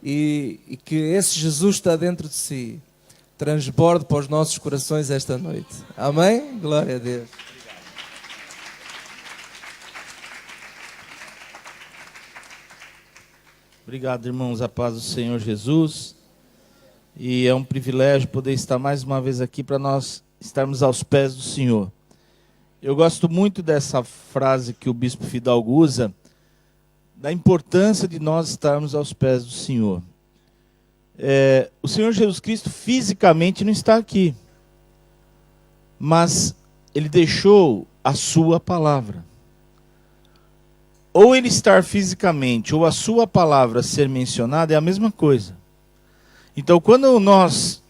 e que esse Jesus está dentro de si transborde para os nossos corações esta noite. Amém? Glória a Deus. Obrigado, irmãos, a paz do Senhor Jesus. E é um privilégio poder estar mais uma vez aqui para nós estarmos aos pés do Senhor. Eu gosto muito dessa frase que o bispo Fidalgo usa, da importância de nós estarmos aos pés do Senhor. O Senhor Jesus Cristo fisicamente não está aqui, mas Ele deixou a sua palavra. Ou Ele estar fisicamente, ou a sua palavra ser mencionada, é a mesma coisa. Então, quando nós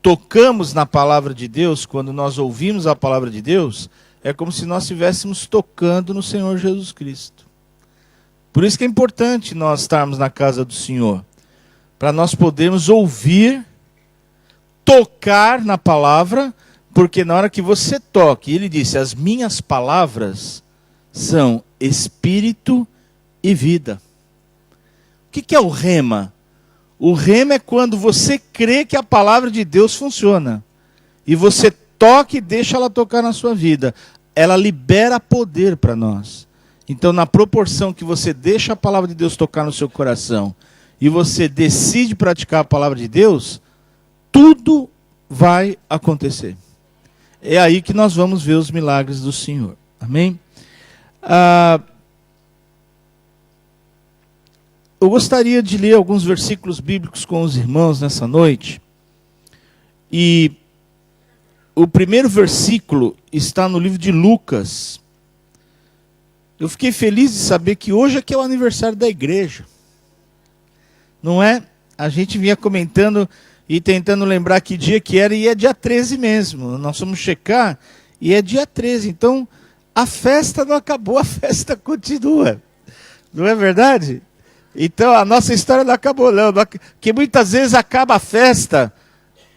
tocamos na palavra de Deus, quando nós ouvimos a palavra de Deus, é como se nós estivéssemos tocando no Senhor Jesus Cristo. Por isso que é importante nós estarmos na casa do Senhor, para nós podermos ouvir, tocar na palavra, porque na hora que você toque, ele disse, as minhas palavras são espírito e vida. O que é o rema? O rema é quando você crê que a palavra de Deus funciona. E você toca e deixa ela tocar na sua vida. Ela libera poder para nós. Então, na proporção que você deixa a palavra de Deus tocar no seu coração e você decide praticar a palavra de Deus, tudo vai acontecer. É aí que nós vamos ver os milagres do Senhor. Amém? Eu gostaria de ler alguns versículos bíblicos com os irmãos nessa noite. E o primeiro versículo está no livro de Lucas. Eu fiquei feliz de saber que hoje é que é o aniversário da igreja. Não é? A gente vinha comentando e tentando lembrar que dia que era, e é dia 13 mesmo. Nós fomos checar e é dia 13. Então, a festa não acabou, a festa continua. Não é verdade? Então, a nossa história não acabou, não. Porque muitas vezes acaba a festa,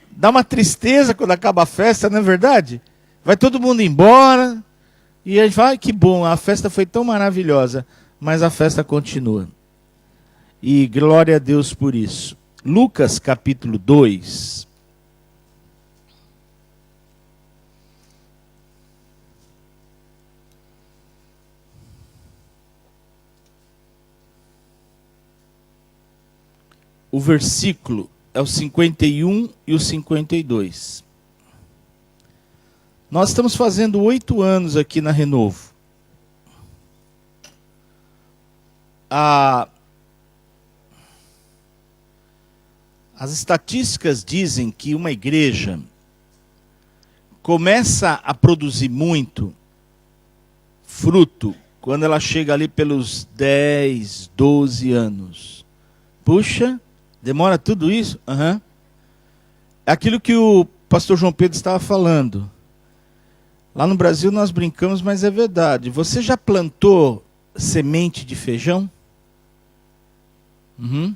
dá uma tristeza quando acaba a festa, não é verdade? Vai todo mundo embora, e a gente fala, que bom, a festa foi tão maravilhosa, mas a festa continua. E glória a Deus por isso. Lucas capítulo 2. O versículo é o 51 e o 52. Nós estamos fazendo 8 anos aqui na Renovo. As estatísticas dizem que uma igreja começa a produzir muito fruto quando ela chega ali pelos 10, 12 anos. Puxa, demora tudo isso? Uhum. É aquilo que o pastor João Pedro estava falando. Lá no Brasil nós brincamos, mas é verdade. Você já plantou semente de feijão? Uhum.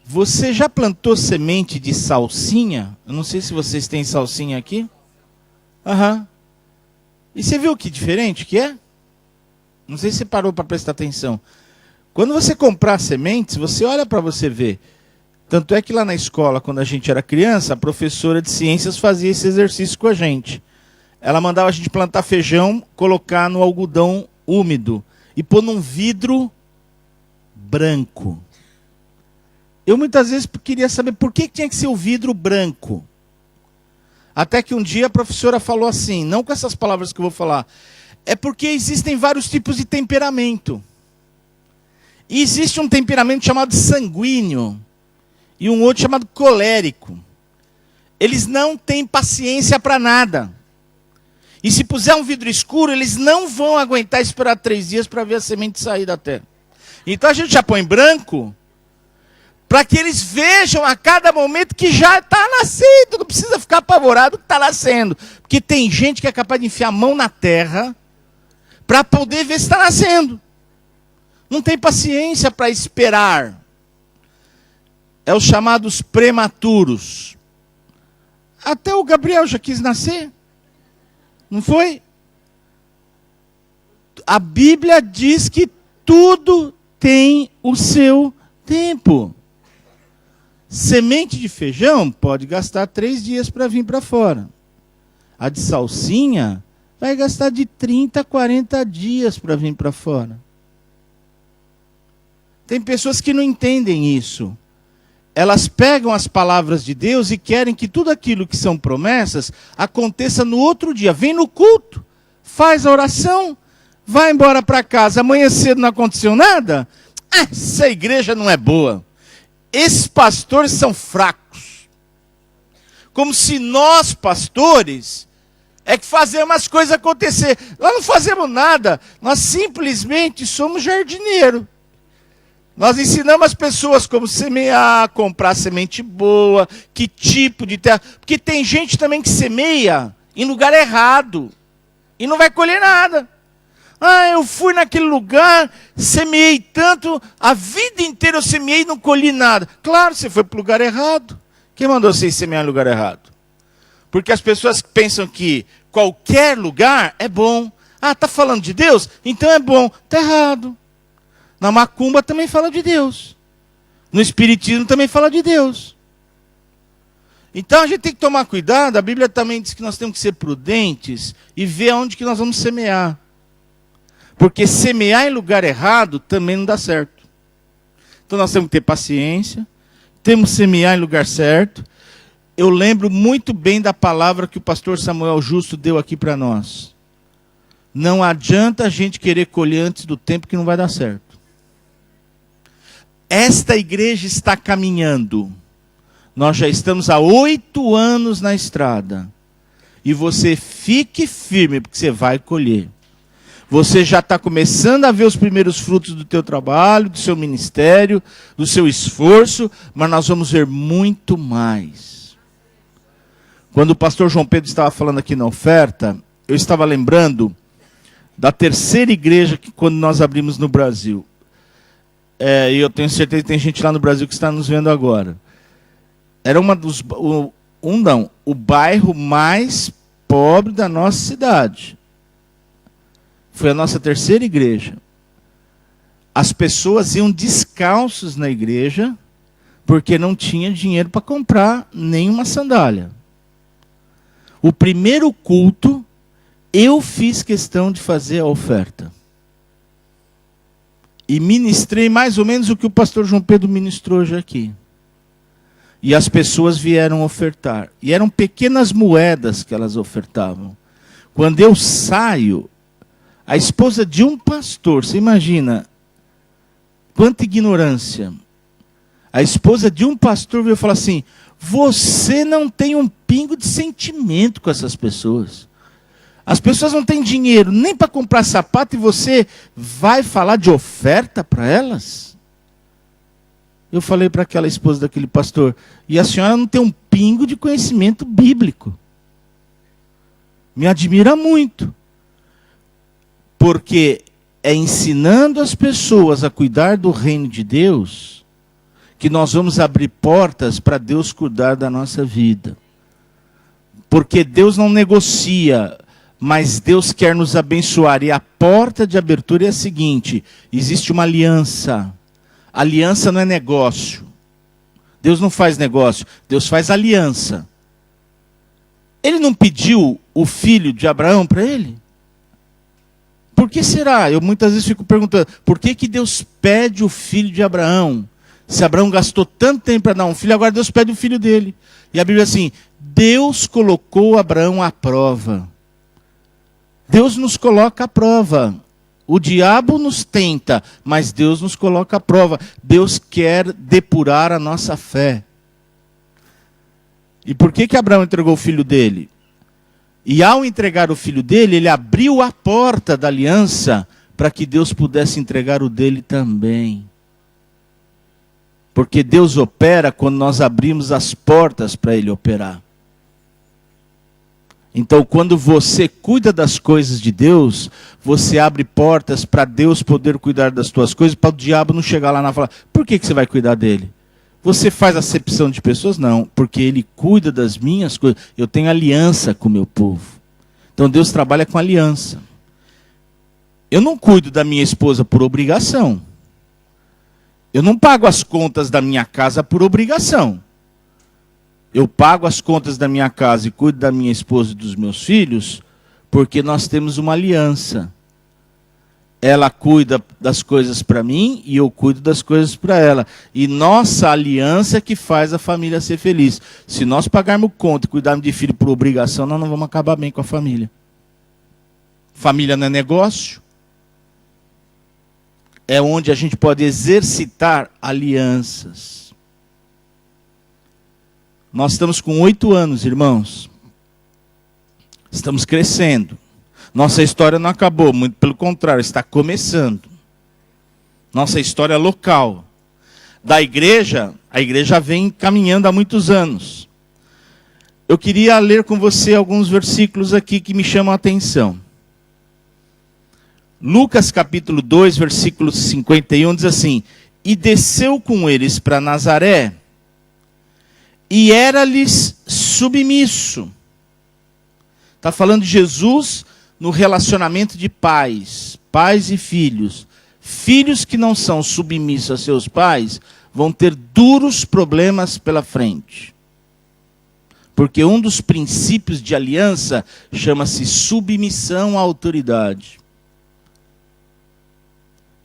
Você já plantou semente de salsinha? Eu não sei se vocês têm salsinha aqui. Uhum. E você viu que diferente que é? Não sei se você parou para prestar atenção. Quando você comprar sementes, você olha para você ver. Tanto é que lá na escola, quando a gente era criança, a professora de ciências fazia esse exercício com a gente. Ela mandava a gente plantar feijão, colocar no algodão úmido e pôr num vidro branco. Eu muitas vezes queria saber por que tinha que ser o vidro branco. Até que um dia a professora falou assim, não com essas palavras que eu vou falar, é porque existem vários tipos de temperamento. E existe um temperamento chamado sanguíneo e um outro chamado colérico. Eles não têm paciência para nada. E se puser um vidro escuro, eles não vão aguentar esperar 3 dias para ver a semente sair da terra. Então a gente já põe branco, para que eles vejam a cada momento que já está nascendo. Não precisa ficar apavorado que está nascendo. Porque tem gente que é capaz de enfiar a mão na terra para poder ver se está nascendo. Não tem paciência para esperar. É os chamados prematuros. Até o Gabriel já quis nascer. Não foi? A Bíblia diz que tudo tem o seu tempo. Semente de feijão pode gastar 3 dias para vir para fora. A de salsinha vai gastar de 30 a 40 dias para vir para fora. Tem pessoas que não entendem isso. Elas pegam as palavras de Deus e querem que tudo aquilo que são promessas aconteça no outro dia. Vem no culto, faz a oração, vai embora para casa. Amanhã cedo não aconteceu nada? Essa igreja não é boa. Esses pastores são fracos. Como se nós, pastores, é que fazemos as coisas acontecer. Nós não fazemos nada. Nós simplesmente somos jardineiros. Nós ensinamos as pessoas como semear, comprar semente boa, que tipo de terra. Porque tem gente também que semeia em lugar errado e não vai colher nada. Eu fui naquele lugar, semeei tanto, a vida inteira eu semeei e não colhi nada. Claro, você foi para o lugar errado. Quem mandou você semear em lugar errado? Porque as pessoas pensam que qualquer lugar é bom. Está falando de Deus? Então é bom. Está errado. Na macumba também fala de Deus. No espiritismo também fala de Deus. Então a gente tem que tomar cuidado. A Bíblia também diz que nós temos que ser prudentes e ver onde que nós vamos semear. Porque semear em lugar errado também não dá certo. Então nós temos que ter paciência. Temos que semear em lugar certo. Eu lembro muito bem da palavra que o pastor Samuel Justo deu aqui para nós. Não adianta a gente querer colher antes do tempo que não vai dar certo. Esta igreja está caminhando. Nós já estamos há 8 anos na estrada. E você fique firme, porque você vai colher. Você já está começando a ver os primeiros frutos do teu trabalho, do seu ministério, do seu esforço, mas nós vamos ver muito mais. Quando o pastor João Pedro estava falando aqui na oferta, eu estava lembrando da terceira igreja que quando nós abrimos no Brasil. E eu tenho certeza que tem gente lá no Brasil que está nos vendo agora. Era o bairro mais pobre da nossa cidade. Foi a nossa terceira igreja. As pessoas iam descalços na igreja porque não tinha dinheiro para comprar nenhuma sandália. O primeiro culto, eu fiz questão de fazer a oferta. E ministrei mais ou menos o que o pastor João Pedro ministrou hoje aqui. E as pessoas vieram ofertar. E eram pequenas moedas que elas ofertavam. Quando eu saio, a esposa de um pastor, você imagina quanta ignorância. A esposa de um pastor veio falar assim: você não tem um pingo de sentimento com essas pessoas. As pessoas não têm dinheiro nem para comprar sapato e você vai falar de oferta para elas? Eu falei para aquela esposa daquele pastor: e a senhora não tem um pingo de conhecimento bíblico. Me admira muito. Porque é ensinando as pessoas a cuidar do reino de Deus que nós vamos abrir portas para Deus cuidar da nossa vida. Porque Deus não negocia, mas Deus quer nos abençoar. E a porta de abertura é a seguinte: existe uma aliança. Aliança não é negócio. Deus não faz negócio, Deus faz aliança. Ele não pediu o filho de Abraão para ele? Por que será? Eu muitas vezes fico perguntando, por que Deus pede o filho de Abraão? Se Abraão gastou tanto tempo para dar um filho, agora Deus pede o filho dele. E a Bíblia diz assim: Deus colocou Abraão à prova. Deus nos coloca à prova. O diabo nos tenta, mas Deus nos coloca à prova. Deus quer depurar a nossa fé. E por que Abraão entregou o filho dele? E ao entregar o filho dele, ele abriu a porta da aliança para que Deus pudesse entregar o dele também. Porque Deus opera quando nós abrimos as portas para ele operar. Então, quando você cuida das coisas de Deus, você abre portas para Deus poder cuidar das tuas coisas, para o diabo não chegar lá e falar: por que você vai cuidar dele? Você faz acepção de pessoas? Não, porque ele cuida das minhas coisas. Eu tenho aliança com o meu povo. Então Deus trabalha com aliança. Eu não cuido da minha esposa por obrigação. Eu não pago as contas da minha casa por obrigação. Eu pago as contas da minha casa e cuido da minha esposa e dos meus filhos porque nós temos uma aliança. Ela cuida das coisas para mim e eu cuido das coisas para ela. E nossa aliança é que faz a família ser feliz. Se nós pagarmos conta e cuidarmos de filho por obrigação, nós não vamos acabar bem com a família. Família não é negócio. É onde a gente pode exercitar alianças. Nós estamos com 8 anos, irmãos. Estamos crescendo. Nossa história não acabou, muito pelo contrário, está começando. Nossa história local. Da igreja, a igreja vem caminhando há muitos anos. Eu queria ler com você alguns versículos aqui que me chamam a atenção. Lucas capítulo 2, versículo 51 diz assim: E desceu com eles para Nazaré, e era-lhes submisso. Está falando de Jesus no relacionamento de pais e filhos. Filhos que não são submissos a seus pais vão ter duros problemas pela frente. Porque um dos princípios de aliança chama-se submissão à autoridade.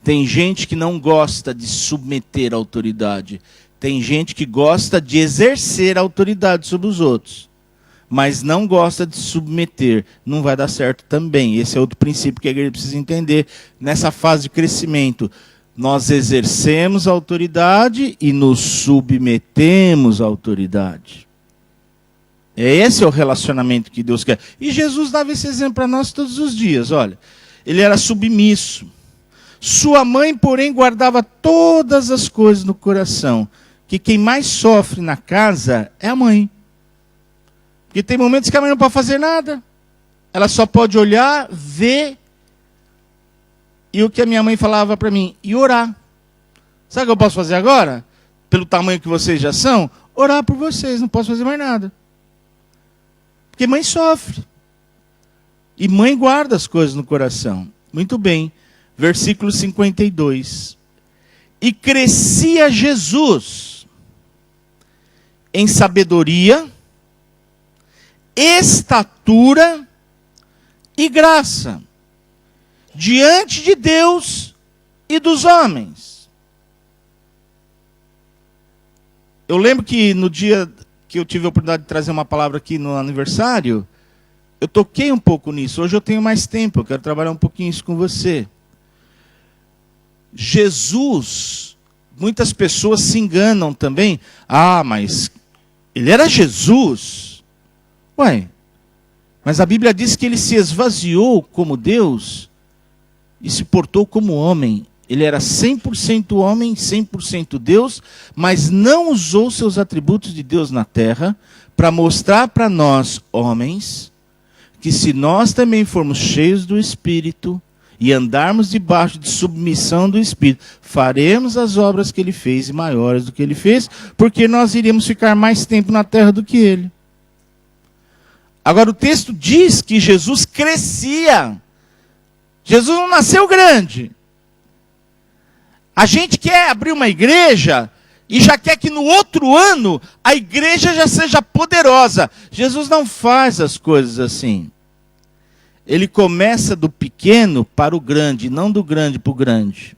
Tem gente que não gosta de submeter a autoridade. Tem gente que gosta de exercer a autoridade sobre os outros, mas não gosta de submeter. Não vai dar certo também. Esse é outro princípio que a igreja precisa entender. Nessa fase de crescimento, nós exercemos a autoridade e nos submetemos à autoridade. Esse é o relacionamento que Deus quer. E Jesus dava esse exemplo para nós todos os dias. Olha, ele era submisso. Sua mãe, porém, guardava todas as coisas no coração. Que quem mais sofre na casa é a mãe. Porque tem momentos que a mãe não pode fazer nada. Ela só pode olhar, ver. E o que a minha mãe falava para mim? E orar. Sabe o que eu posso fazer agora? Pelo tamanho que vocês já são? Orar por vocês, não posso fazer mais nada. Porque mãe sofre. E mãe guarda as coisas no coração. Muito bem. Versículo 52. E crescia Jesus em sabedoria, estatura e graça diante de Deus e dos homens. Eu lembro que no dia que eu tive a oportunidade de trazer uma palavra aqui no aniversário, eu toquei um pouco nisso. Hoje eu tenho mais tempo, eu quero trabalhar um pouquinho isso com você. Jesus, muitas pessoas se enganam também. Ah, mas ele era Jesus. Ué, mas a Bíblia diz que ele se esvaziou como Deus e se portou como homem. Ele era 100% homem, 100% Deus, mas não usou seus atributos de Deus na terra para mostrar para nós, homens, que se nós também formos cheios do Espírito e andarmos debaixo de submissão do Espírito, faremos as obras que ele fez e maiores do que ele fez, porque nós iríamos ficar mais tempo na terra do que ele. Agora o texto diz que Jesus crescia. Jesus não nasceu grande. A gente quer abrir uma igreja e já quer que no outro ano a igreja já seja poderosa. Jesus não faz as coisas assim. Ele começa do pequeno para o grande, não do grande para o grande.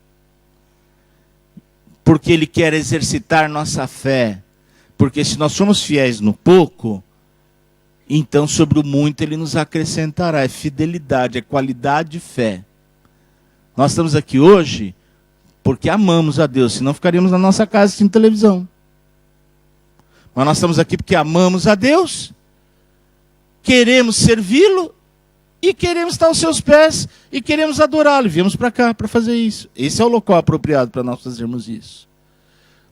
Porque ele quer exercitar nossa fé. Porque se nós somos fiéis no pouco, então sobre o muito ele nos acrescentará. É fidelidade, é qualidade de fé. Nós estamos aqui hoje porque amamos a Deus, senão ficaríamos na nossa casa assistindo televisão. Mas nós estamos aqui porque amamos a Deus, queremos servi-lo, e queremos estar aos seus pés, e queremos adorá-lo. E viemos para cá para fazer isso. Esse é o local apropriado para nós fazermos isso.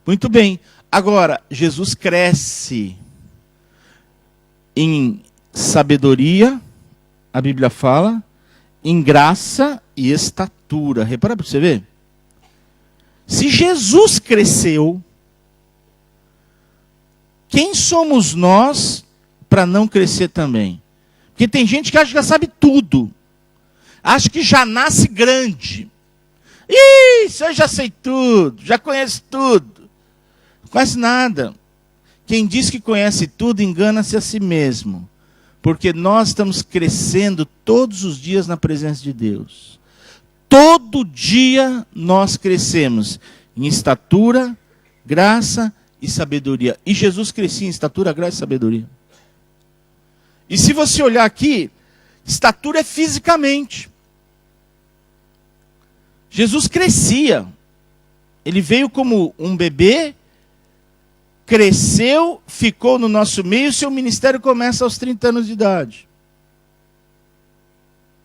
Muito bem. Agora, Jesus cresce em sabedoria, a Bíblia fala, em graça e estatura. Repara para você ver. Se Jesus cresceu, quem somos nós para não crescer também? Porque tem gente que acha que já sabe tudo. Acha que já nasce grande. Isso eu já sei tudo, já conheço tudo. Não conhece nada. Quem diz que conhece tudo engana-se a si mesmo. Porque nós estamos crescendo todos os dias na presença de Deus. Todo dia nós crescemos em estatura, graça e sabedoria. E Jesus crescia em estatura, graça e sabedoria. E se você olhar aqui, estatura é fisicamente. Jesus crescia. Ele veio como um bebê, cresceu, ficou no nosso meio, seu ministério começa aos 30 anos de idade.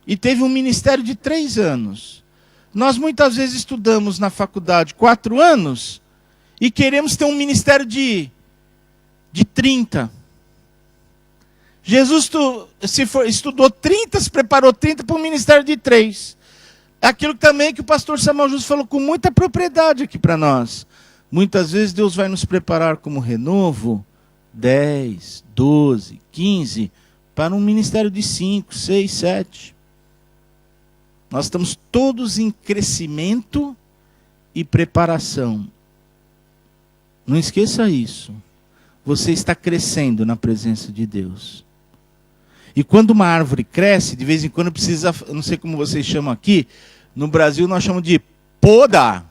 E teve um ministério de 3 anos. Nós muitas vezes estudamos na faculdade 4 anos e queremos ter um ministério de 30. Jesus estudou 30, se preparou 30 para um ministério de 3. Aquilo também que o pastor Samuel Justo falou com muita propriedade aqui para nós. Muitas vezes Deus vai nos preparar como renovo 10, 12, 15 para um ministério de 5, 6, 7. Nós estamos todos em crescimento e preparação. Não esqueça isso. Você está crescendo na presença de Deus. E quando uma árvore cresce, de vez em quando precisa, eu não sei como vocês chamam aqui, no Brasil nós chamamos de podar.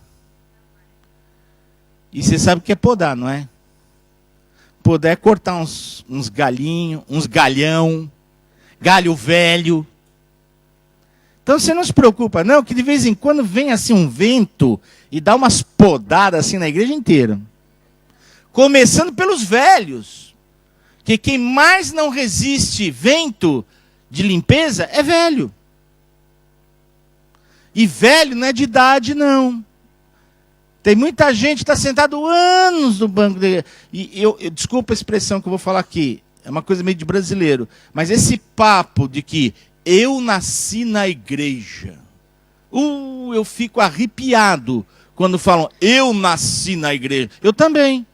E você sabe o que é podar, não é? Podar é cortar uns galinhos, uns galhão, galho velho. Então você não se preocupa, não, que de vez em quando vem assim um vento e dá umas podadas assim na igreja inteira. Começando pelos velhos. Que quem mais não resiste vento de limpeza é velho. E velho não é de idade, não. Tem muita gente que está sentado anos no banco de... desculpa a expressão que eu vou falar aqui. É uma coisa meio de brasileiro. Mas esse papo de que eu nasci na igreja. Eu fico arrepiado quando falam eu nasci na igreja. Eu também.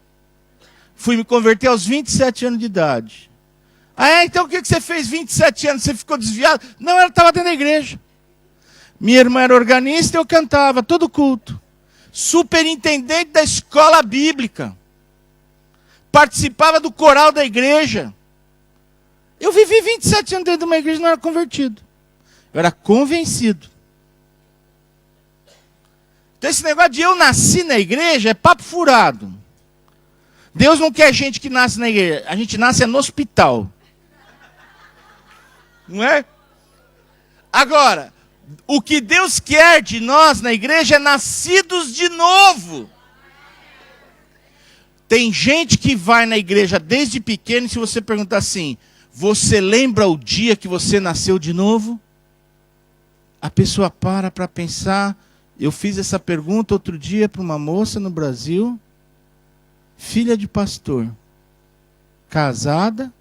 Fui me converter aos 27 anos de idade. Então o que você fez 27 anos? Você ficou desviado? Não, ela estava dentro da igreja. Minha irmã era organista e eu cantava todo culto. Superintendente da escola bíblica. Participava do coral da igreja. Eu vivi 27 anos dentro de uma igreja e não era convertido. Eu era convencido. Então esse negócio de eu nasci na igreja é papo furado. Deus não quer gente que nasce na igreja. A gente nasce no hospital. Não é? Agora, o que Deus quer de nós na igreja é nascidos de novo. Tem gente que vai na igreja desde pequeno e se você perguntar assim, você lembra o dia que você nasceu de novo? A pessoa para pensar. Eu fiz essa pergunta outro dia para uma moça no Brasil, filha de pastor, casada,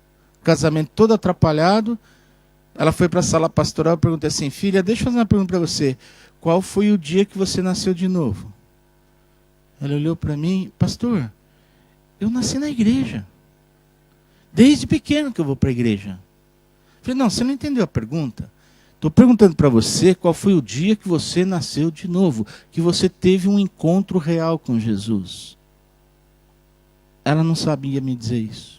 casamento todo atrapalhado. Ela foi para a sala pastoral e perguntei assim, filha, deixa eu fazer uma pergunta para você. Qual foi o dia que você nasceu de novo? Ela olhou para mim, pastor, eu nasci na igreja. Desde pequeno que eu vou para a igreja. Eu falei, não, você não entendeu a pergunta. Estou perguntando para você qual foi o dia que você nasceu de novo. Que você teve um encontro real com Jesus. Ela não sabia me dizer isso.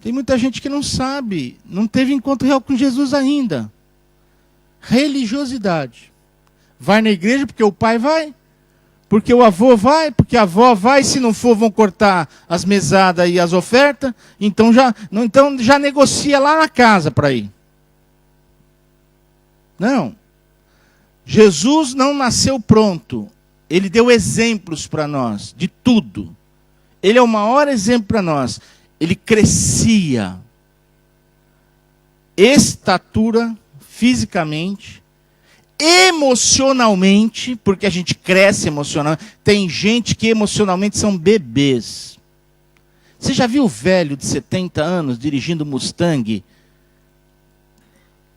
Tem muita gente que não sabe. Não teve encontro real com Jesus ainda. Religiosidade. Vai na igreja porque o pai vai. Porque o avô vai, porque a avó vai, se não for vão cortar as mesadas e as ofertas, então já negocia lá na casa para ir. Não. Jesus não nasceu pronto. Ele deu exemplos para nós, de tudo. Ele é o maior exemplo para nós. Ele crescia. Estatura, fisicamente, emocionalmente, porque a gente cresce emocionalmente. Tem gente que emocionalmente são bebês. Você já viu o velho de 70 anos dirigindo Mustang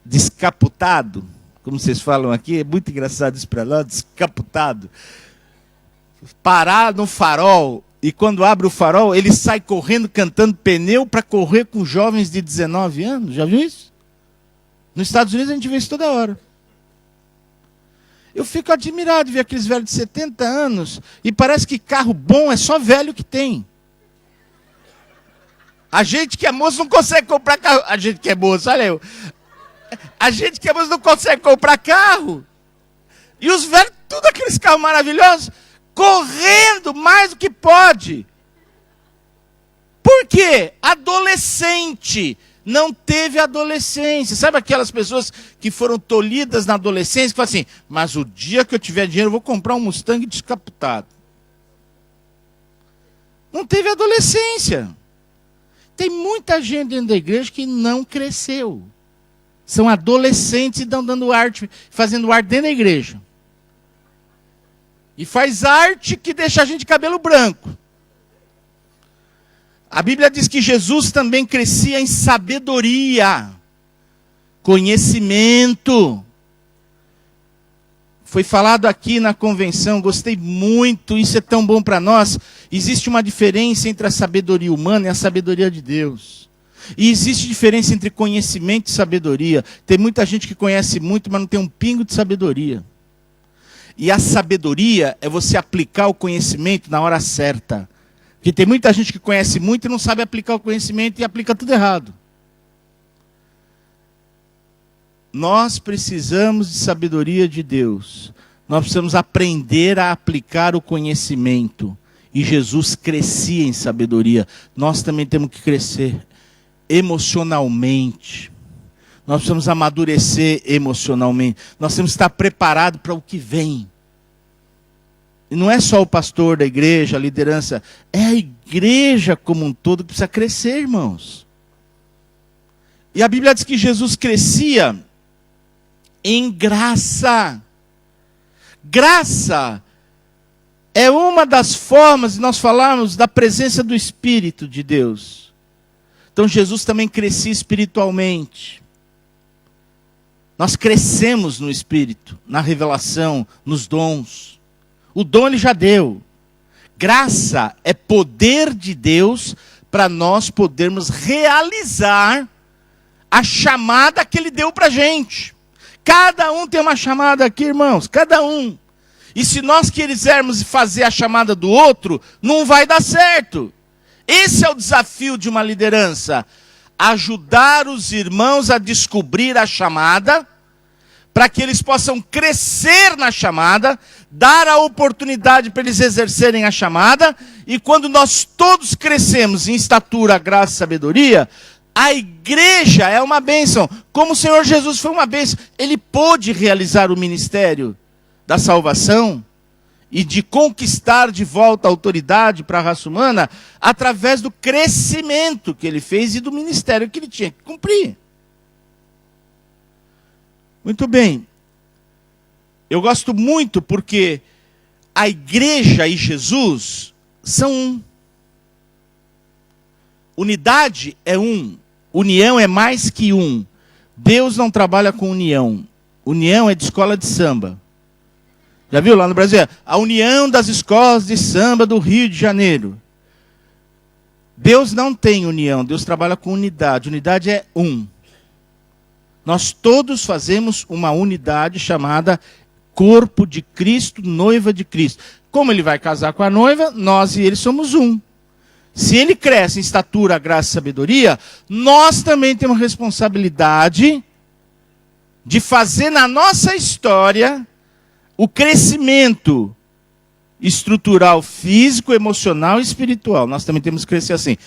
descapotado? Como vocês falam aqui, é muito engraçado isso para nós, descapotado. Parar no farol, e quando abre o farol, ele sai correndo, cantando pneu para correr com jovens de 19 anos. Já viu isso? Nos Estados Unidos a gente vê isso toda hora. Eu fico admirado de ver aqueles velhos de 70 anos e parece que carro bom é só velho que tem. A gente que é moço não consegue comprar carro. A gente que é moço, olha eu. A gente que é moço não consegue comprar carro. E os velhos, tudo aqueles carros maravilhosos, correndo mais do que pode. Por quê? Adolescente. Não teve adolescência. Sabe aquelas pessoas que foram tolhidas na adolescência, que falam assim, mas o dia que eu tiver dinheiro eu vou comprar um Mustang descapotado. Não teve adolescência. Tem muita gente dentro da igreja que não cresceu. São adolescentes e estão dando arte, fazendo arte dentro da igreja. E faz arte que deixa a gente de cabelo branco. A Bíblia diz que Jesus também crescia em sabedoria, conhecimento. Foi falado aqui na convenção, gostei muito, isso é tão bom para nós. Existe uma diferença entre a sabedoria humana e a sabedoria de Deus. E existe diferença entre conhecimento e sabedoria. Tem muita gente que conhece muito, mas não tem um pingo de sabedoria. E a sabedoria é você aplicar o conhecimento na hora certa. Porque tem muita gente que conhece muito e não sabe aplicar o conhecimento e aplica tudo errado. Nós precisamos de sabedoria de Deus. Nós precisamos aprender a aplicar o conhecimento. E Jesus crescia em sabedoria. Nós também temos que crescer emocionalmente. Nós precisamos amadurecer emocionalmente. Nós temos que estar preparados para o que vem. E não é só o pastor da igreja, a liderança. É a igreja como um todo que precisa crescer, irmãos. E a Bíblia diz que Jesus crescia em graça. Graça é uma das formas de nós falarmos da presença do Espírito de Deus. Então Jesus também crescia espiritualmente. Nós crescemos no Espírito, na revelação, nos dons. O dom ele já deu. Graça é poder de Deus para nós podermos realizar a chamada que ele deu para a gente. Cada um tem uma chamada aqui, irmãos, cada um. E se nós quisermos fazer a chamada do outro, não vai dar certo. Esse é o desafio de uma liderança. Ajudar os irmãos a descobrir a chamada, para que eles possam crescer na chamada, dar a oportunidade para eles exercerem a chamada, e quando nós todos crescemos em estatura, graça e sabedoria, a igreja é uma bênção. Como o Senhor Jesus foi uma bênção, ele pôde realizar o ministério da salvação e de conquistar de volta a autoridade para a raça humana através do crescimento que ele fez e do ministério que ele tinha que cumprir. Muito bem. Eu gosto muito porque a igreja e Jesus são um. Unidade é um. União é mais que um. Deus não trabalha com união. União é de escola de samba. Já viu lá no Brasil? A união das escolas de samba do Rio de Janeiro. Deus não tem união. Deus trabalha com unidade. Unidade é um. Nós todos fazemos uma unidade chamada corpo de Cristo, noiva de Cristo. Como ele vai casar com a noiva, nós e ele somos um. Se ele cresce em estatura, graça e sabedoria, nós também temos responsabilidade de fazer na nossa história o crescimento estrutural, físico, emocional e espiritual. Nós também temos que crescer assim.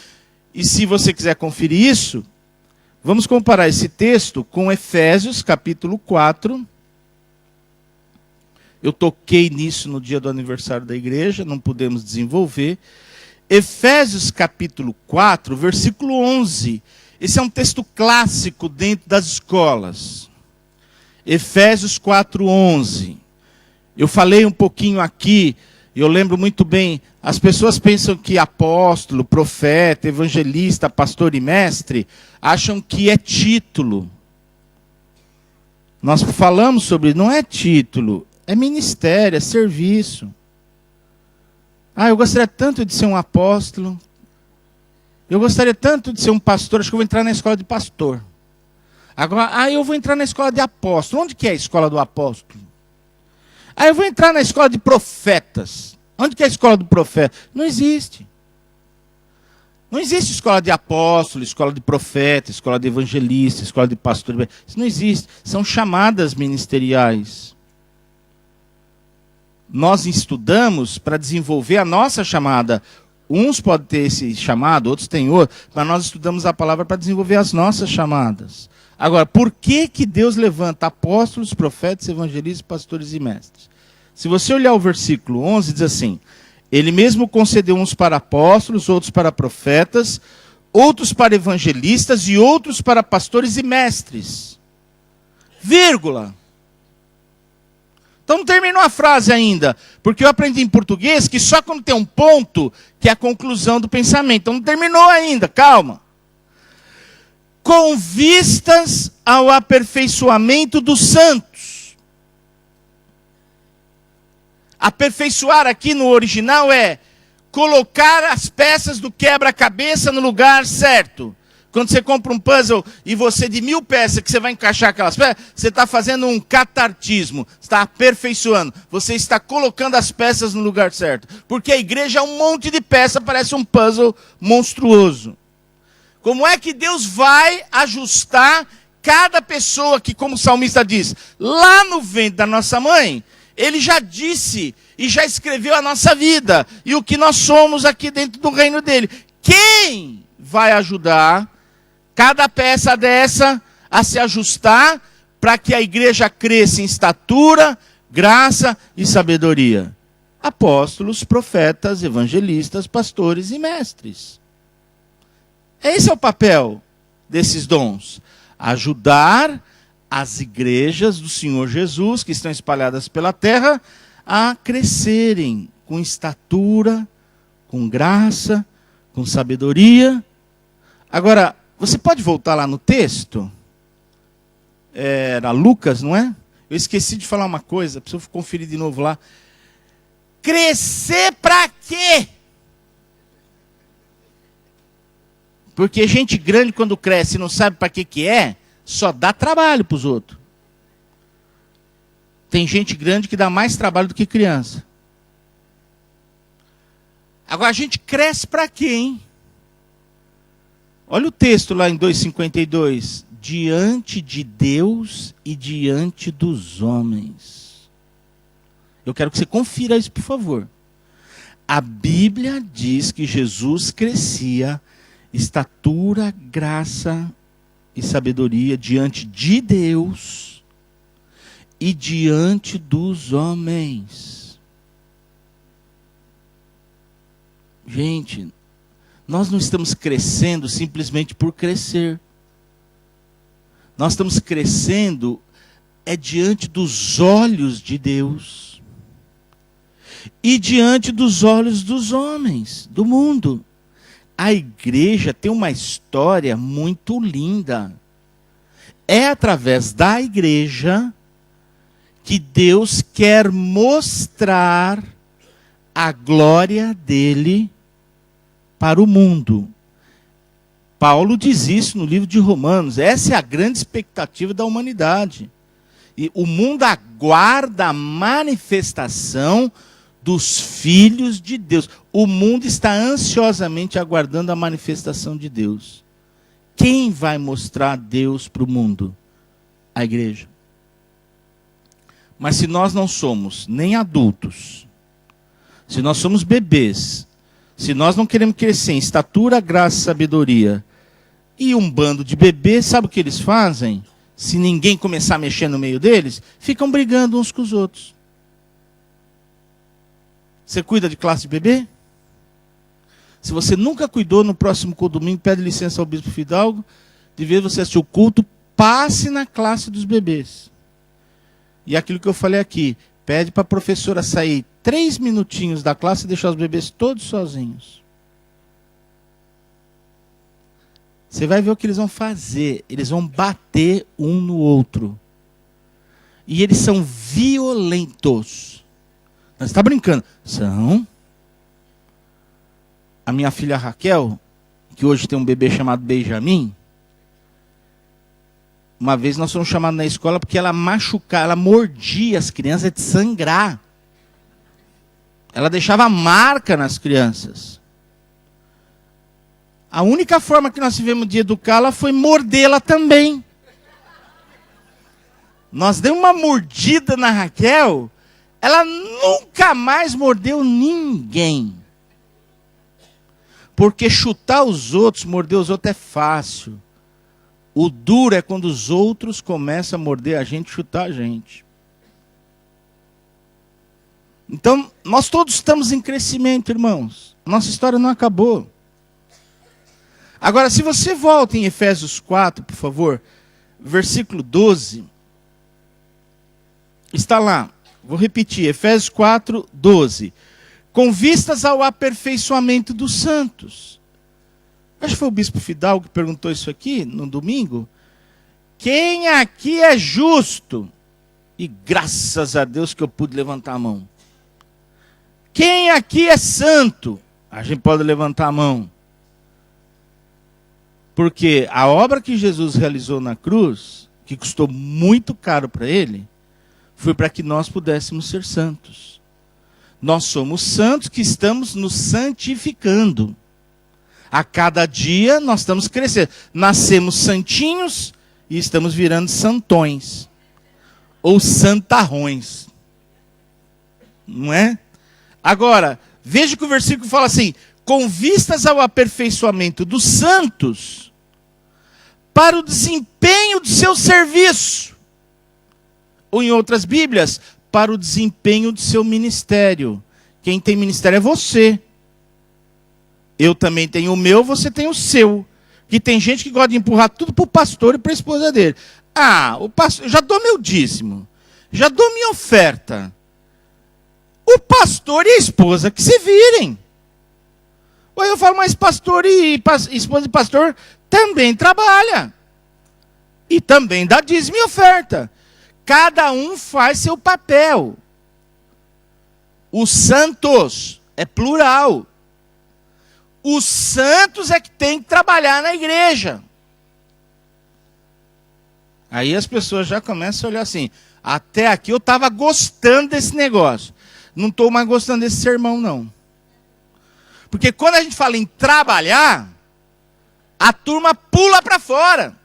E se você quiser conferir isso, vamos comparar esse texto com Efésios, capítulo 4. Eu toquei nisso no dia do aniversário da igreja, não pudemos desenvolver. Efésios, capítulo 4, versículo 11. Esse é um texto clássico dentro das escolas. Efésios 4, 11. Eu falei um pouquinho aqui, eu lembro muito bem, as pessoas pensam que apóstolo, profeta, evangelista, pastor e mestre, acham que é título. Nós falamos sobre, não é título, é ministério, é serviço. Ah, eu gostaria tanto de ser um apóstolo, eu gostaria tanto de ser um pastor, acho que eu vou entrar na escola de pastor. Agora, eu vou entrar na escola de apóstolo. Onde que é a escola do apóstolo? Aí eu vou entrar na escola de profetas. Onde que é a escola do profeta? Não existe. Não existe escola de apóstolo, escola de profeta, escola de evangelista, escola de pastor. Isso não existe. São chamadas ministeriais. Nós estudamos para desenvolver a nossa chamada. Uns podem ter esse chamado, outros têm outro, mas nós estudamos a palavra para desenvolver as nossas chamadas. Agora, por que Deus levanta apóstolos, profetas, evangelistas, pastores e mestres? Se você olhar o versículo 11, diz assim: Ele mesmo concedeu uns para apóstolos, outros para profetas, outros para evangelistas e outros para pastores e mestres. Vírgula. Então não terminou a frase ainda, porque eu aprendi em português que só quando tem um ponto que é a conclusão do pensamento. Então não terminou ainda, calma. Com vistas ao aperfeiçoamento dos santos. Aperfeiçoar aqui no original é colocar as peças do quebra-cabeça no lugar certo. Quando você compra um puzzle e você de 1000 peças que você vai encaixar aquelas peças, você está fazendo um catartismo, está aperfeiçoando. Você está colocando as peças no lugar certo. Porque a igreja é um monte de peça, parece um puzzle monstruoso. Como é que Deus vai ajustar cada pessoa que, como o salmista diz, lá no ventre da nossa mãe, Ele já disse e já escreveu a nossa vida e o que nós somos aqui dentro do reino dele. Quem vai ajudar cada peça dessa a se ajustar para que a igreja cresça em estatura, graça e sabedoria? Apóstolos, profetas, evangelistas, pastores e mestres. Esse é o papel desses dons. Ajudar as igrejas do Senhor Jesus, que estão espalhadas pela terra, a crescerem com estatura, com graça, com sabedoria. Agora, você pode voltar lá no texto? Era Lucas, não é? Eu esqueci de falar uma coisa, preciso conferir de novo lá. Crescer para quê? Porque gente grande, quando cresce e não sabe para que é, só dá trabalho para os outros. Tem gente grande que dá mais trabalho do que criança. Agora, a gente cresce para quê, hein? Olha o texto lá em 2,52. Diante de Deus e diante dos homens. Eu quero que você confira isso, por favor. A Bíblia diz que Jesus crescia estatura, graça e sabedoria diante de Deus e diante dos homens. Gente, nós não estamos crescendo simplesmente por crescer. Nós estamos crescendo diante dos olhos de Deus e diante dos olhos dos homens, do mundo. A igreja tem uma história muito linda. É através da igreja que Deus quer mostrar a glória dele para o mundo. Paulo diz isso no livro de Romanos. Essa é a grande expectativa da humanidade. E o mundo aguarda a manifestação dos filhos de Deus. O mundo está ansiosamente aguardando a manifestação de Deus. Quem vai mostrar Deus para o mundo? A igreja. Mas se nós não somos nem adultos, se nós somos bebês, se nós não queremos crescer em estatura, graça e sabedoria, e um bando de bebês, sabe o que eles fazem? Se ninguém começar a mexer no meio deles, ficam brigando uns com os outros. Você cuida de classe de bebê? Se você nunca cuidou, no próximo domingo, pede licença ao bispo Fidalgo, de vez você assistir o culto, passe na classe dos bebês. E aquilo que eu falei aqui, pede para a professora sair 3 minutinhos da classe e deixar os bebês todos sozinhos. Você vai ver o que eles vão fazer. Eles vão bater um no outro. E eles são violentos. Você está brincando? São. A minha filha Raquel, que hoje tem um bebê chamado Benjamin, Uma vez nós fomos chamados na escola porque ela machucava, ela mordia as crianças de sangrar. Ela deixava marca nas crianças. A única forma que nós tivemos de educá-la foi mordê-la também. Nós demos uma mordida na Raquel, ela nunca mais mordeu ninguém. Porque chutar os outros, morder os outros é fácil. O duro é quando os outros começam a morder a gente, chutar a gente. Então, nós todos estamos em crescimento, irmãos. Nossa história não acabou. Agora, se você volta em Efésios 4, por favor, versículo 12. Está lá, vou repetir, Efésios 4, 12. Com vistas ao aperfeiçoamento dos santos. Acho que foi o bispo Fidalgo que perguntou isso aqui no domingo. Quem aqui é justo? E graças a Deus que eu pude levantar a mão. Quem aqui é santo? A gente pode levantar a mão. Porque a obra que Jesus realizou na cruz, que custou muito caro para ele, foi para que nós pudéssemos ser santos. Nós somos santos que estamos nos santificando. A cada dia nós estamos crescendo. Nascemos santinhos e estamos virando santões. Ou santarrões. Não é? Agora, veja que o versículo fala assim: com vistas ao aperfeiçoamento dos santos, para o desempenho do seu serviço. Ou em outras Bíblias, para o desempenho do seu ministério. Quem tem ministério é você. Eu também tenho o meu, você tem o seu. Que tem gente que gosta de empurrar tudo para o pastor e para a esposa dele. Ah, o pastor, eu já dou meu dízimo. Já dou minha oferta. O pastor e a esposa que se virem. Aí eu falo, mas pastor e esposa de pastor também trabalha. E também dá dízimo e oferta. Cada um faz seu papel. Os santos é plural. Os santos é que tem que trabalhar na igreja. Aí as pessoas já começam a olhar assim, até aqui eu estava gostando desse negócio. Não estou mais gostando desse sermão, não. Porque quando a gente fala em trabalhar, a turma pula para fora.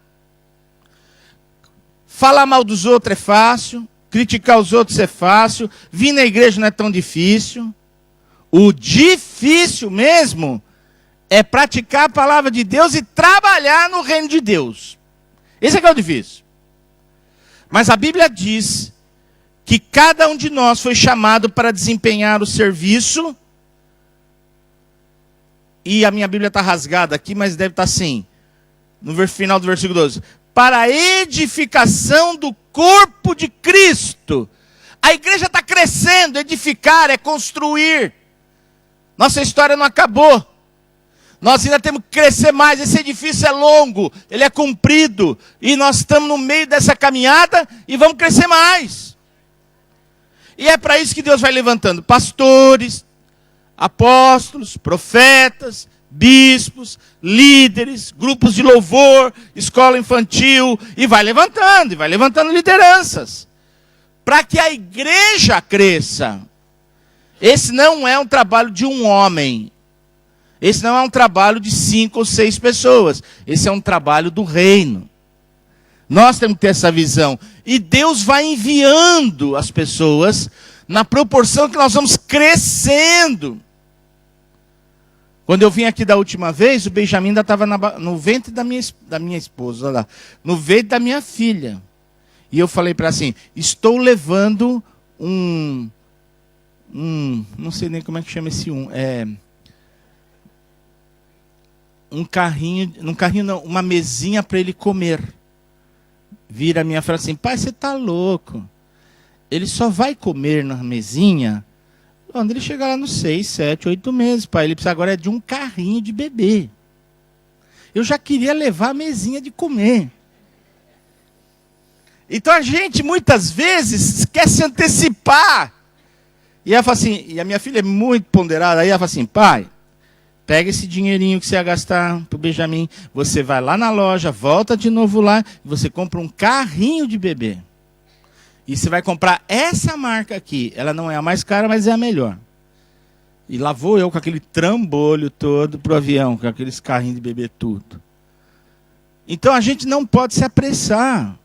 Falar mal dos outros é fácil, criticar os outros é fácil, vir na igreja não é tão difícil. O difícil mesmo é praticar a palavra de Deus e trabalhar no reino de Deus. Esse é que é o difícil. Mas a Bíblia diz que cada um de nós foi chamado para desempenhar o serviço. E a minha Bíblia está rasgada aqui, mas deve estar assim, no final do versículo 12. Para a edificação do corpo de Cristo. A igreja está crescendo, edificar é construir. Nossa história não acabou. Nós ainda temos que crescer mais. Esse edifício é longo, ele é comprido. E nós estamos no meio dessa caminhada e vamos crescer mais. E é para isso que Deus vai levantando pastores, apóstolos, profetas, bispos, líderes, grupos de louvor, escola infantil, e vai levantando lideranças, para que a igreja cresça. Esse não é um trabalho de um homem, esse não é um trabalho de 5 ou 6 pessoas, esse é um trabalho do reino. Nós temos que ter essa visão, e Deus vai enviando as pessoas, na proporção que nós vamos crescendo. Quando eu vim aqui da última vez, o Benjamin ainda estava no ventre da minha esposa, olha lá, no ventre da minha filha. E eu falei para ela assim, estou levando não sei nem como é que chama esse uma mesinha para ele comer. Vira a minha filha assim, pai, você está louco. Ele só vai comer na mesinha quando ele chegar lá nos 6, 7, 8 meses, pai. Ele precisa agora de um carrinho de bebê. Eu já queria levar a mesinha de comer. Então a gente muitas vezes quer se antecipar. E ela fala assim, e a minha filha é muito ponderada, aí ela fala assim, pai, Pega esse dinheirinho que você ia gastar pro Benjamin, você vai lá na loja, volta de novo lá, e você compra um carrinho de bebê. E você vai comprar essa marca aqui. Ela não é a mais cara, mas é a melhor. E lá vou eu com aquele trambolho todo pro avião, com aqueles carrinhos de bebê tudo. Então a gente não pode se apressar.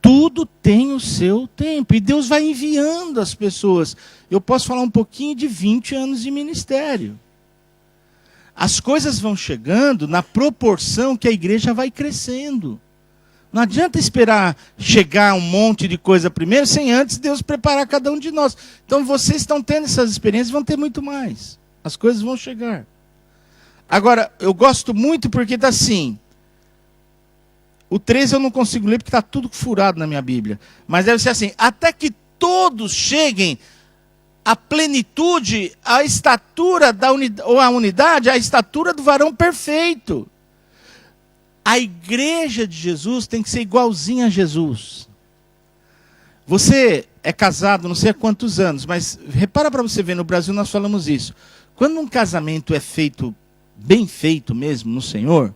Tudo tem o seu tempo. E Deus vai enviando as pessoas. Eu posso falar um pouquinho de 20 anos de ministério. As coisas vão chegando na proporção que a igreja vai crescendo. Não adianta esperar chegar um monte de coisa primeiro, sem antes Deus preparar cada um de nós. Então vocês estão tendo essas experiências, vão ter muito mais. As coisas vão chegar. Agora, eu gosto muito porque está assim. O 13 eu não consigo ler porque está tudo furado na minha Bíblia. Mas deve ser assim, até que todos cheguem à plenitude, à estatura da unidade, à estatura do varão perfeito. A igreja de Jesus tem que ser igualzinha a Jesus. Você é casado não sei há quantos anos, mas repara para você ver, no Brasil nós falamos isso. Quando um casamento é feito, bem feito mesmo no Senhor,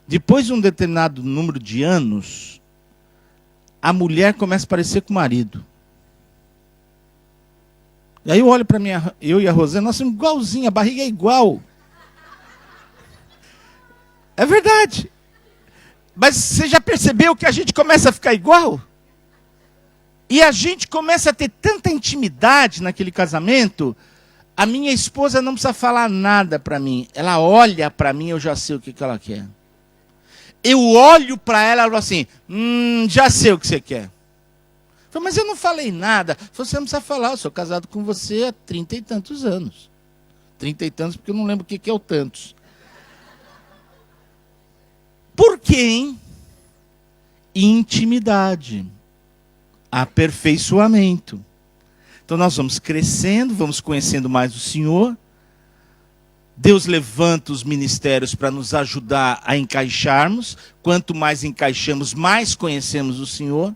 depois de um determinado número de anos, a mulher começa a parecer com o marido. E aí eu olho para eu e a Rosana, nós somos igualzinhos, a barriga é igual. É verdade. Mas você já percebeu que a gente começa a ficar igual? E a gente começa a ter tanta intimidade naquele casamento, a minha esposa não precisa falar nada para mim. Ela olha para mim, eu já sei o que ela quer. Eu olho para ela e falo assim, já sei o que você quer. Eu falo, mas eu não falei nada. Você não precisa falar, eu sou casado com você há 30 e tantos anos. 30 e tantos porque eu não lembro o que é o tantos. Por quê, hein? Intimidade. Aperfeiçoamento. Então nós vamos crescendo, vamos conhecendo mais o Senhor. Deus levanta os ministérios para nos ajudar a encaixarmos. Quanto mais encaixamos, mais conhecemos o Senhor.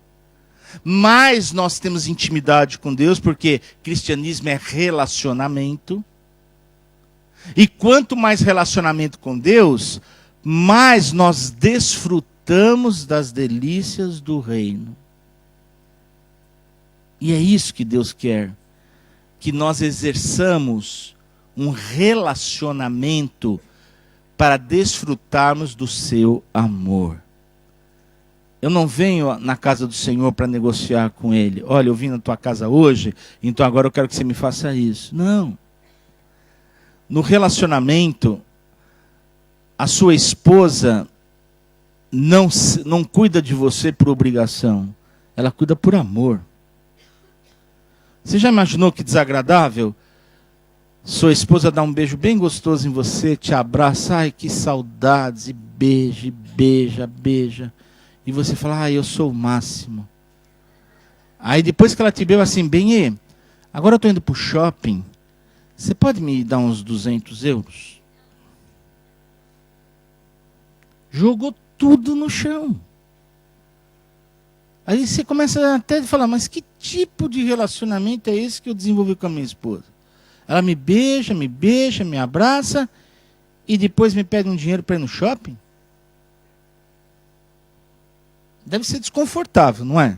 Mais nós temos intimidade com Deus, porque cristianismo é relacionamento. E quanto mais relacionamento com Deus, mais nós desfrutamos das delícias do reino. E é isso que Deus quer, que nós exerçamos um relacionamento para desfrutarmos do seu amor. Eu não venho na casa do Senhor para negociar com Ele. Olha, eu vim na tua casa hoje, então agora eu quero que você me faça isso. Não. No relacionamento, a sua esposa não cuida de você por obrigação. Ela cuida por amor. Você já imaginou que desagradável? Sua esposa dá um beijo bem gostoso em você, te abraça, ai que saudades, e beija, beija. E você fala, eu sou o máximo. Aí depois que ela te beija assim, bem, agora eu estou indo para o shopping, você pode me dar uns 200 euros? Jogou tudo no chão. Aí você começa até a falar, mas que tipo de relacionamento é esse que eu desenvolvi com a minha esposa? Ela me beija, me abraça e depois me pede um dinheiro para ir no shopping? Deve ser desconfortável, não é?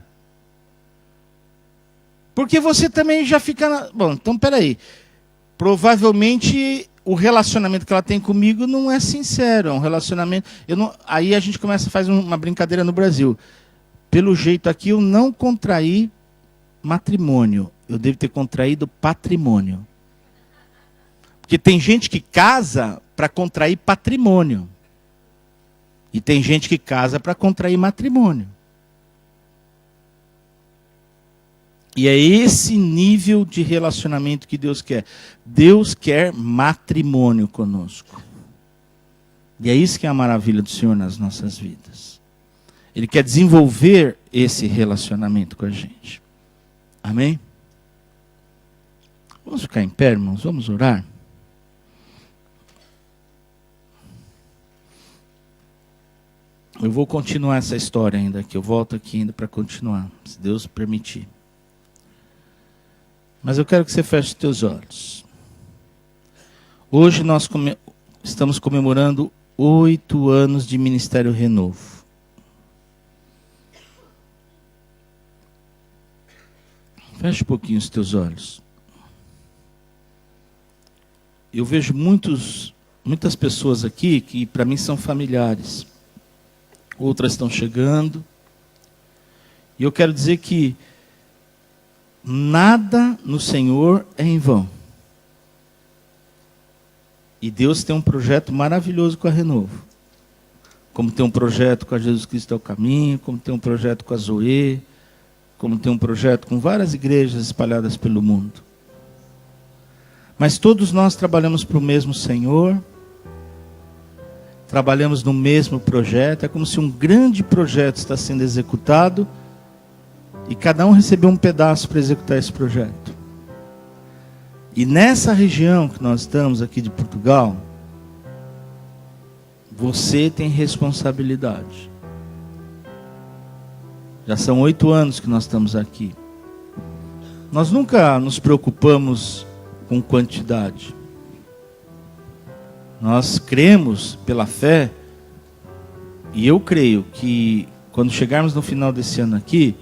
Porque você também já fica... Bom, então peraí. Provavelmente o relacionamento que ela tem comigo não é sincero. É um relacionamento... Aí a gente começa a fazer uma brincadeira no Brasil. Pelo jeito aqui eu não contraí matrimônio. Eu devo ter contraído patrimônio. Porque tem gente que casa para contrair patrimônio. E tem gente que casa para contrair matrimônio. E é esse nível de relacionamento que Deus quer. Deus quer matrimônio conosco. E é isso que é a maravilha do Senhor nas nossas vidas. Ele quer desenvolver esse relacionamento com a gente. Amém? Vamos ficar em pé, irmãos? Vamos orar? Eu vou continuar essa história ainda aqui. Eu volto aqui ainda para continuar, se Deus permitir. Mas eu quero que você feche os teus olhos. Hoje nós estamos comemorando 8 anos de Ministério Renovo. Feche um pouquinho os teus olhos. Eu vejo muitas pessoas aqui que para mim são familiares. Outras estão chegando. E eu quero dizer que nada no Senhor é em vão. E Deus tem um projeto maravilhoso com a Renovo. Como tem um projeto com a Jesus Cristo é o Caminho, como tem um projeto com a Zoe, como tem um projeto com várias igrejas espalhadas pelo mundo. Mas todos nós trabalhamos para o mesmo Senhor, trabalhamos no mesmo projeto. É como se um grande projeto está sendo executado e cada um recebeu um pedaço para executar esse projeto. E nessa região que nós estamos aqui de Portugal, você tem responsabilidade. Já são 8 anos que nós estamos aqui. Nós nunca nos preocupamos com quantidade. Nós cremos pela fé, e eu creio que quando chegarmos no final desse ano aqui,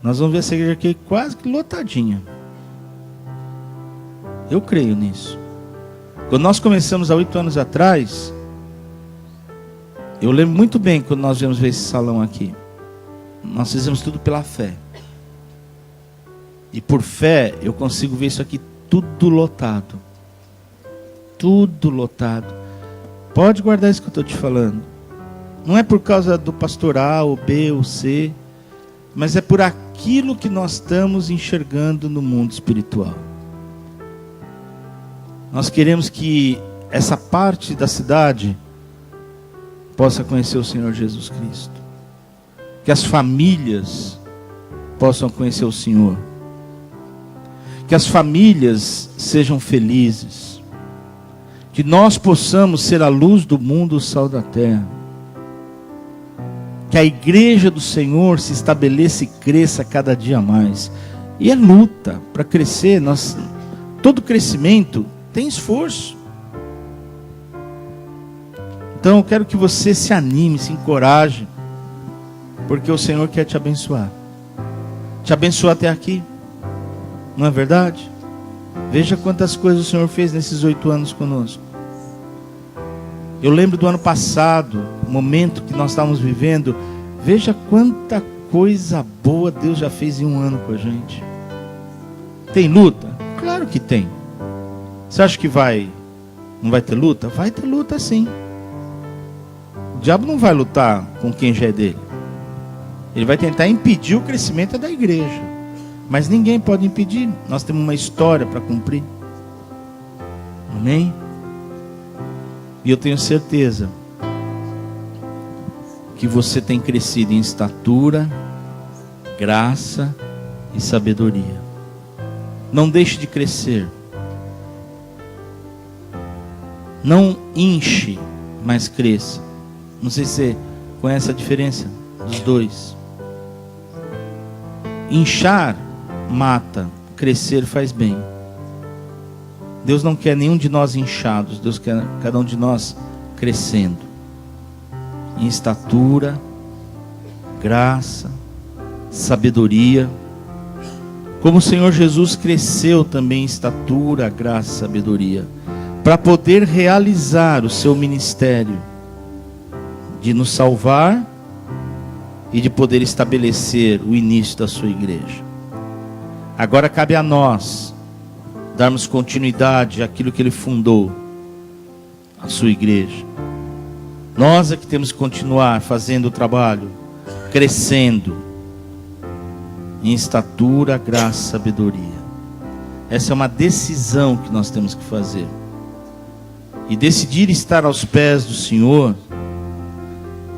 nós vamos ver essa igreja aqui quase que lotadinha. Eu creio nisso. Quando nós começamos há 8 anos atrás, eu lembro muito bem quando nós viemos ver esse salão aqui. Nós fizemos tudo pela fé. E por fé eu consigo ver isso aqui tudo lotado. Tudo lotado. Pode guardar isso que eu estou te falando. Não é por causa do pastor A, ou B, ou C, mas é por aquilo que nós estamos enxergando no mundo espiritual. Nós queremos que essa parte da cidade possa conhecer o Senhor Jesus Cristo. Que as famílias possam conhecer o Senhor. Que as famílias sejam felizes. Que nós possamos ser a luz do mundo, o sal da terra. Que a igreja do Senhor se estabeleça e cresça cada dia mais. E é luta para crescer. Todo crescimento tem esforço. Então eu quero que você se anime, se encoraje, porque o Senhor quer te abençoar. Te abençoar até aqui. Não é verdade? Veja quantas coisas o Senhor fez nesses 8 anos conosco. Eu lembro do ano passado, o momento que nós estávamos vivendo. Veja quanta coisa boa Deus já fez em um ano com a gente. Tem luta? Claro que tem. Você acha que não vai ter luta? Vai ter luta sim. O diabo não vai lutar com quem já é dele. Ele vai tentar impedir o crescimento da igreja. Mas ninguém pode impedir. Nós temos uma história para cumprir. Amém? E eu tenho certeza que você tem crescido em estatura, graça e sabedoria. Não deixe de crescer. Não inche, mas cresça. Não sei se você conhece a diferença dos dois. Inchar mata, crescer faz bem. Deus não quer nenhum de nós inchados. Deus quer cada um de nós crescendo em estatura, graça, sabedoria. Como o Senhor Jesus cresceu também em estatura, graça e sabedoria, para poder realizar o seu ministério de nos salvar e de poder estabelecer o início da sua igreja. Agora cabe a nós darmos continuidade àquilo que ele fundou, a sua igreja. Nós é que temos que continuar fazendo o trabalho, crescendo em estatura, graça e sabedoria. Essa é uma decisão que nós temos que fazer. E decidir estar aos pés do Senhor,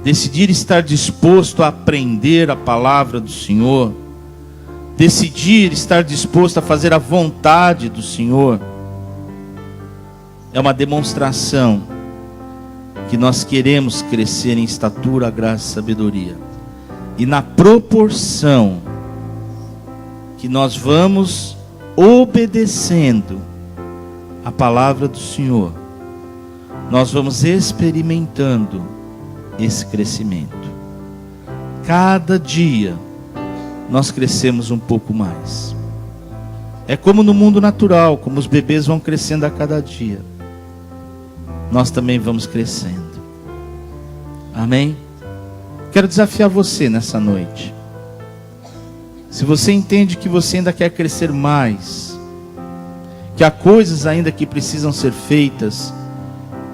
decidir estar disposto a aprender a palavra do Senhor, decidir estar disposto a fazer a vontade do Senhor, é uma demonstração que nós queremos crescer em estatura, graça e sabedoria. E na proporção que nós vamos obedecendo a palavra do Senhor, nós vamos experimentando esse crescimento. Cada dia nós crescemos um pouco mais. É como no mundo natural, como os bebês vão crescendo a cada dia, nós também vamos crescendo. Amém? Quero desafiar você nessa noite. Se você entende que você ainda quer crescer mais, que há coisas ainda que precisam ser feitas,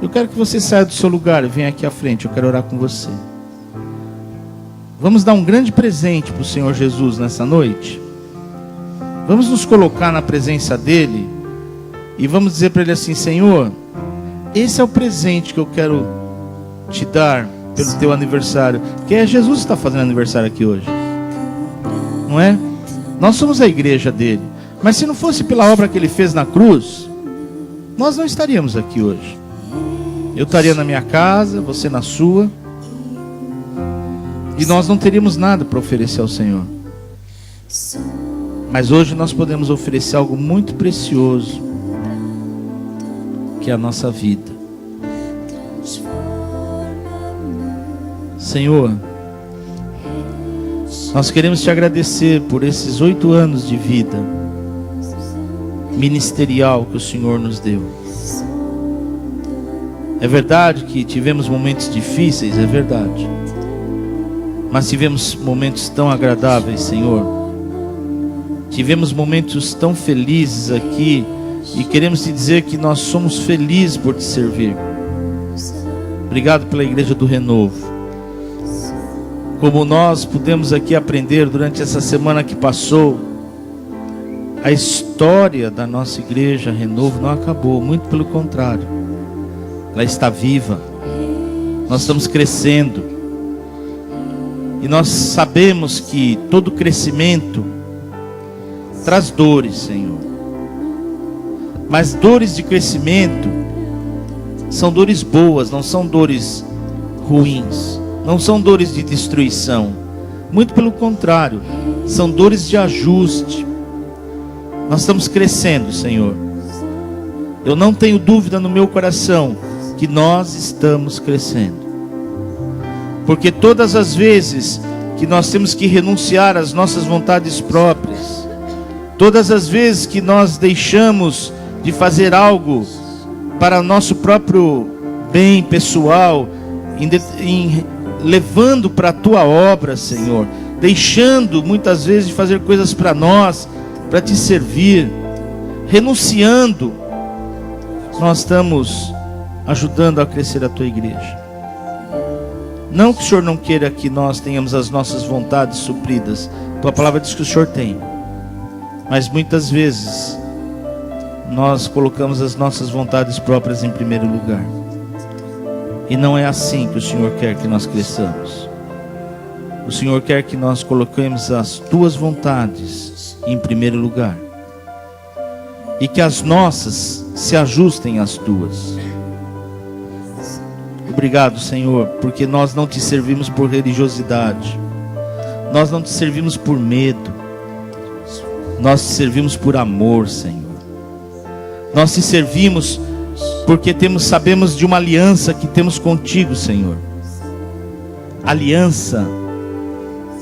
eu quero que você saia do seu lugar e venha aqui à frente, eu quero orar com você. Vamos dar um grande presente para o Senhor Jesus nessa noite. Vamos nos colocar na presença dEle e vamos dizer para Ele assim: Senhor, esse é o presente que eu quero te dar pelo teu aniversário. Que é Jesus que está fazendo aniversário aqui hoje, não é? Nós somos a igreja dele. Mas se não fosse pela obra que ele fez na cruz, nós não estaríamos aqui hoje. Eu estaria na minha casa, você na sua, e nós não teríamos nada para oferecer ao Senhor. Mas hoje nós podemos oferecer algo muito precioso, que é a nossa vida. Senhor, nós queremos te agradecer por esses 8 anos de vida ministerial que o Senhor nos deu. É verdade que tivemos momentos difíceis, é verdade, mas tivemos momentos tão agradáveis, Senhor. Tivemos momentos tão felizes aqui, e queremos te dizer que nós somos felizes por te servir. Obrigado pela Igreja do Renovo. Como nós pudemos aqui aprender durante essa semana que passou, a história da nossa Igreja Renovo não acabou, muito pelo contrário, ela está viva. Nós estamos crescendo, e nós sabemos que todo crescimento traz dores, Senhor, mas dores de crescimento são dores boas, não são dores ruins, não são dores de destruição, muito pelo contrário, são dores de ajuste. Nós estamos crescendo, Senhor. Eu não tenho dúvida no meu coração que nós estamos crescendo, porque todas as vezes que nós temos que renunciar às nossas vontades próprias, todas as vezes que nós deixamos de fazer algo para o nosso próprio bem pessoal, levando para a tua obra, Senhor, deixando muitas vezes de fazer coisas para nós, para te servir, renunciando, nós estamos ajudando a crescer a tua igreja. Não que o Senhor não queira que nós tenhamos as nossas vontades supridas, tua palavra diz que o Senhor tem, mas muitas vezes nós colocamos as nossas vontades próprias em primeiro lugar, e não é assim que o Senhor quer que nós cresçamos. O Senhor quer que nós coloquemos as tuas vontades em primeiro lugar, e que as nossas se ajustem às tuas. Obrigado, Senhor, porque nós não te servimos por religiosidade, nós não te servimos por medo, nós te servimos por amor, Senhor. Nós te servimos porque sabemos de uma aliança que temos contigo, Senhor. Aliança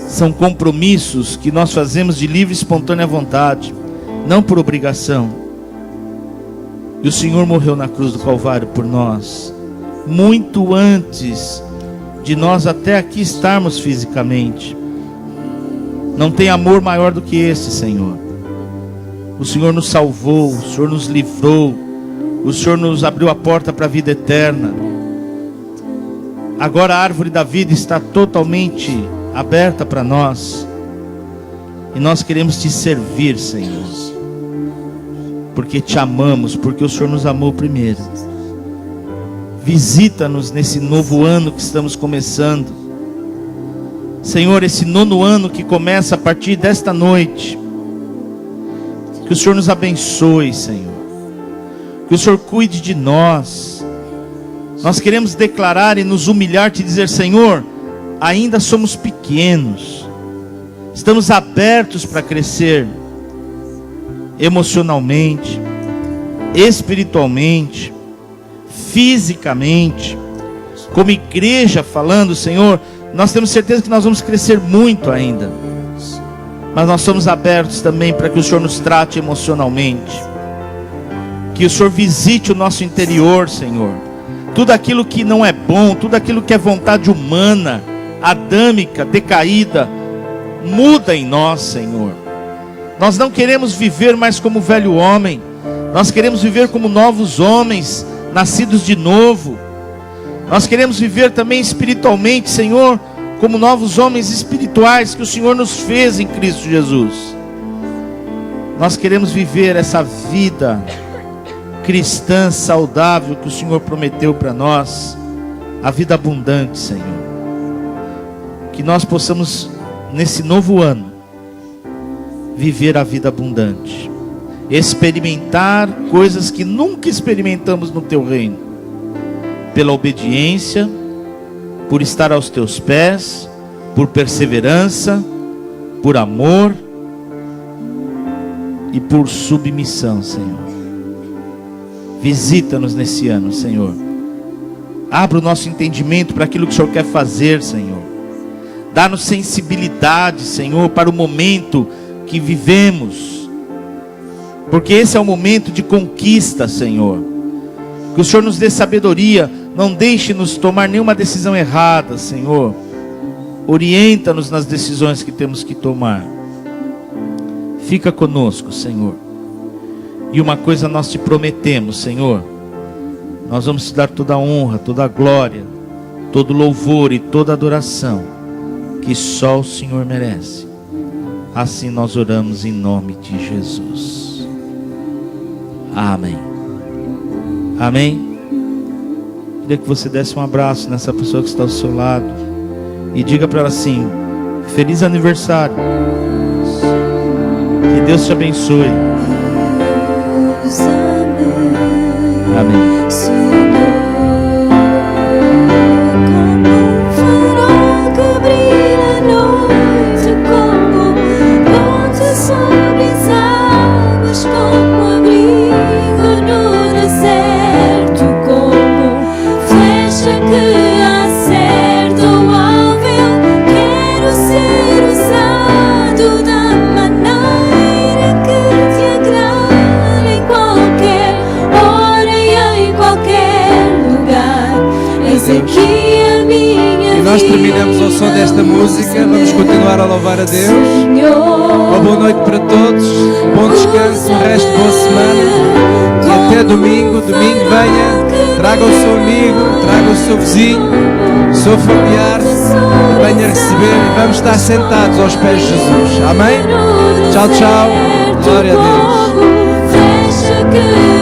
são compromissos que nós fazemos de livre e espontânea vontade, não por obrigação. E o Senhor morreu na cruz do Calvário por nós, muito antes de nós até aqui estarmos fisicamente. Não tem amor maior do que esse, Senhor. O Senhor nos salvou, o Senhor nos livrou, o Senhor nos abriu a porta para a vida eterna. Agora a árvore da vida está totalmente aberta para nós, e nós queremos te servir, Senhor, porque te amamos, porque o Senhor nos amou primeiro. Visita-nos nesse novo ano que estamos começando, Senhor, esse 9º ano que começa a partir desta noite. Que o Senhor nos abençoe, Senhor, que o Senhor cuide de nós. Nós queremos declarar e nos humilhar, te dizer: Senhor, ainda somos pequenos, estamos abertos para crescer emocionalmente, espiritualmente, fisicamente, como igreja falando, Senhor, nós temos certeza que nós vamos crescer muito ainda. Mas nós somos abertos também para que o Senhor nos trate emocionalmente. Que o Senhor visite o nosso interior, Senhor. Tudo aquilo que não é bom, tudo aquilo que é vontade humana, adâmica, decaída, muda em nós, Senhor. Nós não queremos viver mais como velho homem. Nós queremos viver como novos homens, nascidos de novo. Nós queremos viver também espiritualmente, Senhor, como novos homens espirituais que o Senhor nos fez em Cristo Jesus. Nós queremos viver essa vida cristã saudável que o Senhor prometeu para nós, a vida abundante, Senhor. Que nós possamos, nesse novo ano, viver a vida abundante, experimentar coisas que nunca experimentamos no Teu reino, pela obediência, por estar aos Teus pés, por perseverança, por amor e por submissão, Senhor. Visita-nos nesse ano, Senhor. Abra o nosso entendimento para aquilo que o Senhor quer fazer, Senhor. Dá-nos sensibilidade, Senhor, para o momento que vivemos, porque esse é o momento de conquista, Senhor. Que o Senhor nos dê sabedoria. Não deixe-nos tomar nenhuma decisão errada, Senhor. Orienta-nos nas decisões que temos que tomar. Fica conosco, Senhor. E uma coisa nós te prometemos, Senhor. Nós vamos te dar toda a honra, toda a glória, todo louvor e toda adoração que só o Senhor merece. Assim nós oramos em nome de Jesus. Amém. Amém. Queria que você desse um abraço nessa pessoa que está ao seu lado e diga para ela assim: feliz aniversário. Que Deus te abençoe. Amém. Nós terminamos ao som desta música. Vamos continuar a louvar a Deus. Uma boa noite para todos. Bom descanso, o resto de boa semana. E até domingo. Domingo venha, traga o seu amigo, traga o seu vizinho, o seu familiar. Venha receber e vamos estar sentados aos pés de Jesus. Amém? Tchau, tchau. Glória a Deus.